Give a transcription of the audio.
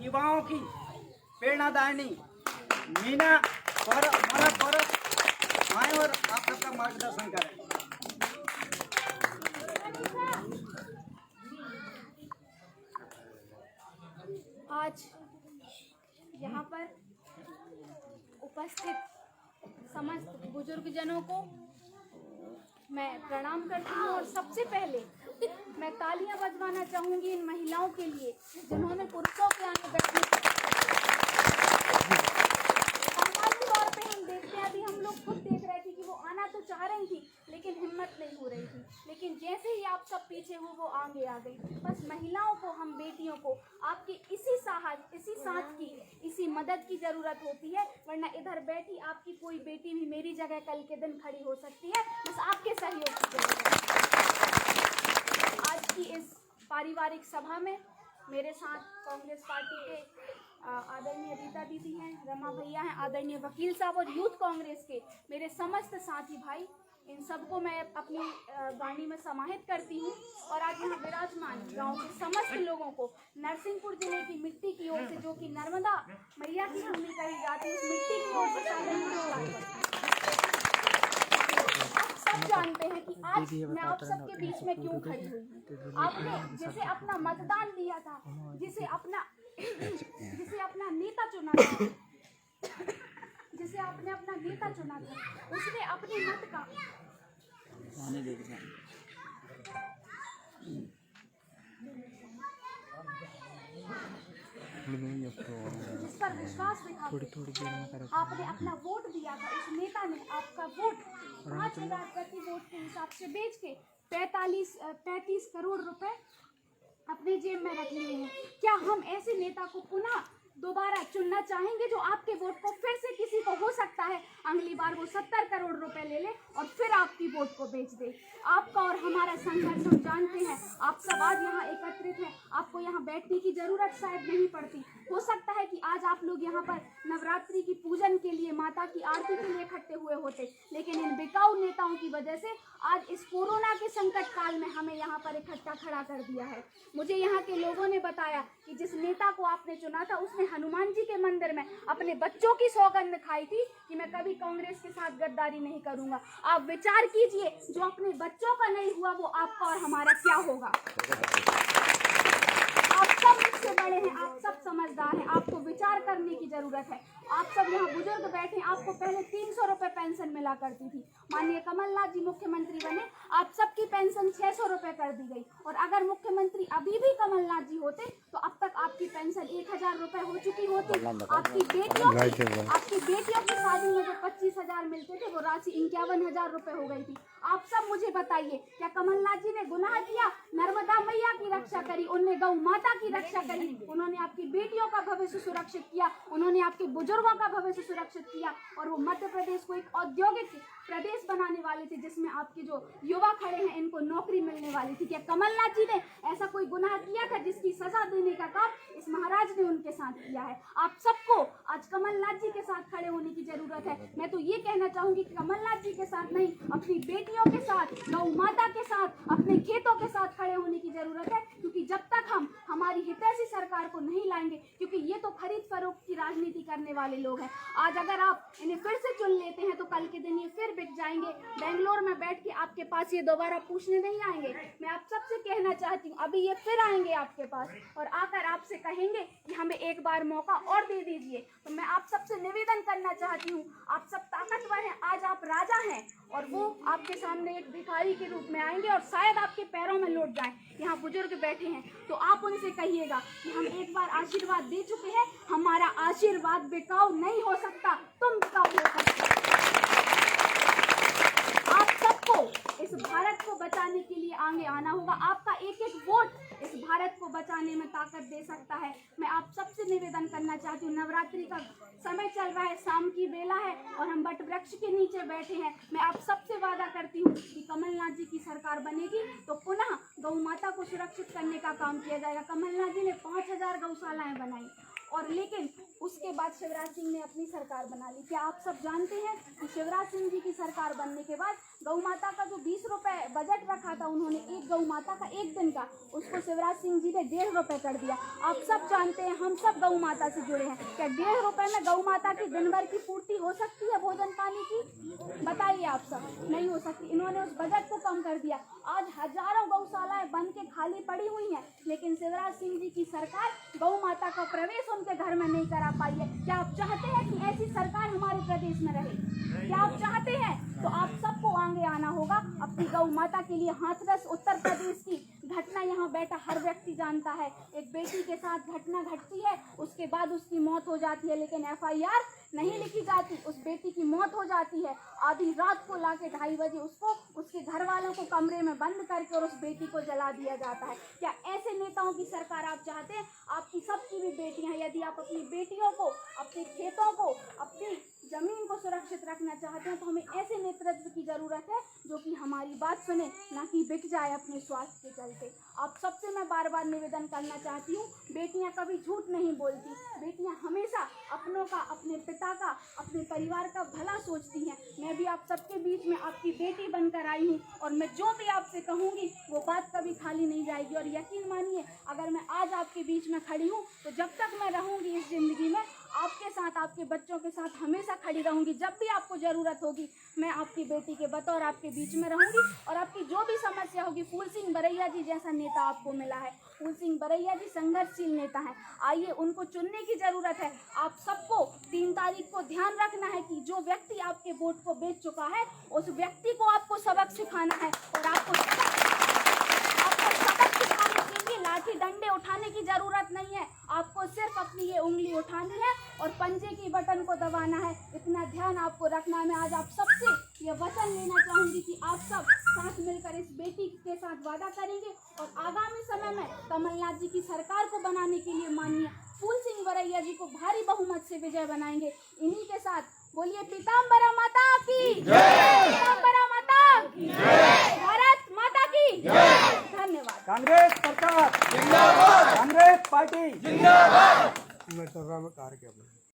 युवाओं की प्रेरणादायिनी मीना कौरव आए और आप सबका मार्गदर्शन करें। आज यहाँ पर उपस्थित समस्त बुजुर्गजनों को मैं प्रणाम करती हूँ और सबसे पहले मैं तालियां बजवाना चाहूँगी इन महिलाओं के लिए जिन्होंने पुरुषों के आगे बैठने सामान्य तौर पे हम देखते हैं, अभी हम लोग खुद देख रहे थे कि वो आना तो चाह रही थी लेकिन हिम्मत नहीं हो रही थी, लेकिन जैसे ही आप सब पीछे हुए वो आगे आ गई। बस महिलाओं को, हम बेटियों को आपकी इसी साहस, इसी साथ की, इसी मदद की ज़रूरत होती है, वरना इधर बैठी आपकी कोई बेटी भी मेरी जगह कल के दिन खड़ी हो सकती है। बस आपके सहयोग की जरूरत है। आज की इस पारिवारिक सभा में मेरे साथ कांग्रेस पार्टी के आदरणीय रीता दीदी हैं, रमा भैया हैं, आदरणीय वकील साहब और यूथ कांग्रेस के मेरे समस्त साथी भाई, इन सबको मैं अपनी वाणी में समाहित करती हूँ। और आज यहाँ विराजमान गांव के समस्त लोगों को नरसिंहपुर जिले की मिट्टी की ओर से, जो कि नर्मदा मैया की भूमि कही जाती है, उस मिट्टी की ओर से आप सब जानते हैं कि आज मैं आप सबके बीच में क्यों खड़ी हुई हूँ। आपने जिसे अपना मतदान दिया था, जिसे अपना नेता चुना था, जिसे आपने अपना नेता चुना था, उसने अपने मत का जिस पर विश्वास दिखा आपने अपना वोट दिया था, उस नेता ने आपका वोट 5,000 प्रति वोट के हिसाब से बेच के 35 करोड़ रुपए अपने जेब में रख लिए हैं। क्या हम ऐसे नेता को पुनः दोबारा चुनना चाहेंगे जो आपके वोट को फिर से किसी को, हो सकता है अगली बार वो 70 करोड़ रुपए ले ले और फिर आपकी वोट को बेच दे। आपका और हमारा संघर्ष हम जानते हैं। आप सब आज यहाँ एकत्रित हैं, आपको यहाँ बैठने की जरूरत शायद नहीं पड़ती। हो सकता है कि आज आप लोग यहाँ पर नवरात्रि की पूजन के लिए, माता की आरती के लिए इकट्ठे हुए होते, लेकिन इन बिकाऊ नेताओं की वजह से आज इस कोरोना के संकट काल में हमें यहाँ पर इकट्ठा खड़ा कर दिया है। मुझे यहाँ के लोगों ने बताया कि जिस नेता को आपने चुना था उसने हनुमान जी के मंदिर में अपने बच्चों की सौगंध खाई थी कि मैं कभी कांग्रेस के साथ गद्दारी नहीं करूंगा। आप विचार कीजिए, जो अपने बच्चों का नहीं हुआ वो आपका और हमारा क्या होगा। आप सब मुझसे बड़े हैं, आप सब समझदार हैं, आपको विचार करने की जरूरत है। आप सब यहाँ बुजुर्ग बैठे, आपको पहले 300 रुपए पेंशन मिला करती थी। माननीय कमलनाथ जी मुख्यमंत्री बने, आप सबकी पेंशन 600 रुपए कर दी गई। और अगर मुख्यमंत्री अभी भी कमलनाथ जी होते तो अब तक आपकी पेंशन 1,000 रुपए हो चुकी होती। आपकी बेटियों की शादी में जो 25,000 मिलते थे वो राशि 51,000 रुपए हो गई थी। आप सब मुझे बताइए, क्या कमलनाथ जी ने गुनाह किया? नर्मदा मैया की रक्षा करी, उनने गौ माता की रक्षा करी, उन्होंने आपकी बेटियों का भविष्य सुरक्षित किया, उन्होंने आपके बुजुर्गों का भविष्य सुरक्षित किया। और वो मध्य प्रदेश को एक औद्योगिक प्रदेश बनाने वाले थे जिसमें आपके जो युवा खड़े हैं इनको नौकरी मिलने वाली थी। क्या कमलनाथ जी ने ऐसा कोई गुनाह किया था जिसकी सजा देने का काम इस महाराज ने उनके साथ किया है? आप सबको आज कमलनाथ जी के साथ खड़े होने की जरूरत है। मैं तो ये कहना चाहूंगी कि कमलनाथ जी के साथ नहीं, अपनी बेटियों के साथ, गौ माता के साथ, अपने खेतों के साथ खड़े होने की जरूरत है। क्योंकि जब तक हम हमारी हितैषी सरकार को नहीं लाएंगे, क्योंकि ये तो खरीद फरोख्त की राजनीति करने वाले लोग हैं। आज अगर आप इन्हें फिर से चुन लेते हैं तो कल के दिन ये फिर बिक जाएंगे। बेंगलोर में बैठ के आपके पास ये दोबारा पूछने नहीं आएंगे। मैं आप सबसे कहना चाहती हूँ, अभी ये फिर आएंगे आपके पास और आकर आपसे कहेंगे कि हमें एक बार मौका और दे दीजिए। तो मैं आप सबसे निवेदन करना चाहती हूँ, आप सब ताकतवर हैं, आज आप राजा हैं और वो आपके सामने एक भिखारी के रूप में आएंगे और शायद आपके पैरों में लौट जाएं। यहाँ बुजुर्ग बैठे हैं तो आप उनसे कहिएगा कि हम एक बार आशीर्वाद दे चुके हैं, हमारा आशीर्वाद बिकाऊ नहीं हो सकता, तुम बिकाऊ हो सकते। आप सबको इस भारत को बचाने के लिए आगे आना होगा। आपका एक एक वोट इस भारत को बचाने में ताकत दे सकता है। मैं आप सबसे निवेदन करना चाहती हूँ, नवरात्रि का समय चल रहा है, शाम की बेला है और हम वट वृक्ष के नीचे बैठे हैं। मैं आप सबसे वादा करती हूँ कि कमलनाथ जी की सरकार बनेगी तो पुनः गौ माता को सुरक्षित करने का काम किया जाएगा। कमलनाथ जी ने 5,000 गौशालाएं बनाई और लेकिन उसके बाद शिवराज सिंह ने अपनी सरकार बना ली। क्या आप सब जानते हैं कि शिवराज सिंह जी की सरकार बनने के बाद गौ माता का जो 20 रुपए बजट रखा था उन्होंने, एक गौ माता का एक दिन का, उसको शिवराज सिंह जी ने 1.5 रुपए कर दिया। आप सब जानते हैं, हम सब गौ माता से जुड़े हैं, क्या 1.5 रुपए में गौ माता की दिन भर की पूर्ति हो सकती है भोजन पानी की? बताइए आप सब, नहीं हो सकती। इन्होंने उस बजट को कम कर दिया। आज हजारों गौशालाएं बन के खाली पड़ी हुई हैं, लेकिन शिवराज सिंह जी की सरकार गौ माता का प्रवेश उनके घर में नहीं करा पाई है। क्या आप चाहते हैं कि ऐसी सरकार हमारे प्रदेश में रहे? क्या आप चाहते हैं? तो आप सबको आगे आना होगा, अपनी गौ माता के लिए हाथरस उत्तर प्रदेश की घटना यहाँ बैठा हर व्यक्ति जानता है। एक बेटी के साथ घटना घटती है, उसके बाद उसकी मौत हो जाती है, लेकिन FIR नहीं लिखी जाती। उस बेटी की मौत हो जाती है, आधी रात को लाके 2:30 बजे उसको उसके घर वालों को कमरे में बंद करके और उस बेटी को जला दिया जाता है। क्या ऐसे नेताओं की सरकार आप चाहते हैं? आपकी सबकी भी बेटियां, यदि आप अपनी बेटियों को, अपने खेतों को, अपनी जमीन को सुरक्षित रखना चाहते हैं, तो हमें ऐसे नेतृत्व की जरूरत है जो कि हमारी बात सुने, ना कि बिक जाए अपने स्वार्थ के चलते। आप सबसे मैं बार बार निवेदन करना चाहती हूँ, बेटियां कभी झूठ नहीं बोलती, बेटियां हमेशा अपनों का, अपने पिता का, अपने परिवार का भला सोचती हैं। मैं भी आप सबके बीच में आपकी बेटी बनकर आई हूँ, और मैं जो भी आपसे कहूँगी वो बात कभी खाली नहीं जाएगी। और यकीन मानिए, अगर मैं आज आपके बीच में खड़ी हूँ तो जब तक मैं रहूँगी इस जिंदगी में, आपके साथ, आपके बच्चों के साथ हमेशा खड़ी रहूंगी। जब भी आपको जरूरत होगी, मैं आपकी बेटी के बतौर आपके बीच में रहूंगी, और आपकी जो भी समस्या होगी, फूल सिंह बरैया जी जैसा नेता आपको मिला है। फूल सिंह बरैया जी संघर्षशील नेता हैं, आइए उनको चुनने की जरूरत है। आप सबको 3 तारीख को ध्यान रखना है कि जो व्यक्ति आपके वोट को बेच चुका है, उस व्यक्ति को आपको सबक सिखाना है, और आपको सबक सिखाने के लिए लाठी डंडे उठाने की जरूरत नहीं है। आपको सिर्फ अपनी ये उंगली उठानी है और पंजे की बटन को दबाना है। इतना ध्यान आपको रखना है। मैं आज आप सबसे ये वचन लेना चाहूंगी कि आप सब साथ मिलकर इस बेटी के साथ वादा करेंगे, और आगामी समय में कमलनाथ जी की सरकार को बनाने के लिए माननीय फूल सिंह बरैया जी को भारी बहुमत से विजय बनाएंगे। इन्हीं के साथ बोलिए पीताम्बरा माता की जय, पीताम्बरा माता की जय, भारत माता की जय। धन्यवाद। कांग्रेस सरकार जिंदाबाद, कांग्रेस पार्टी जिंदाबाद।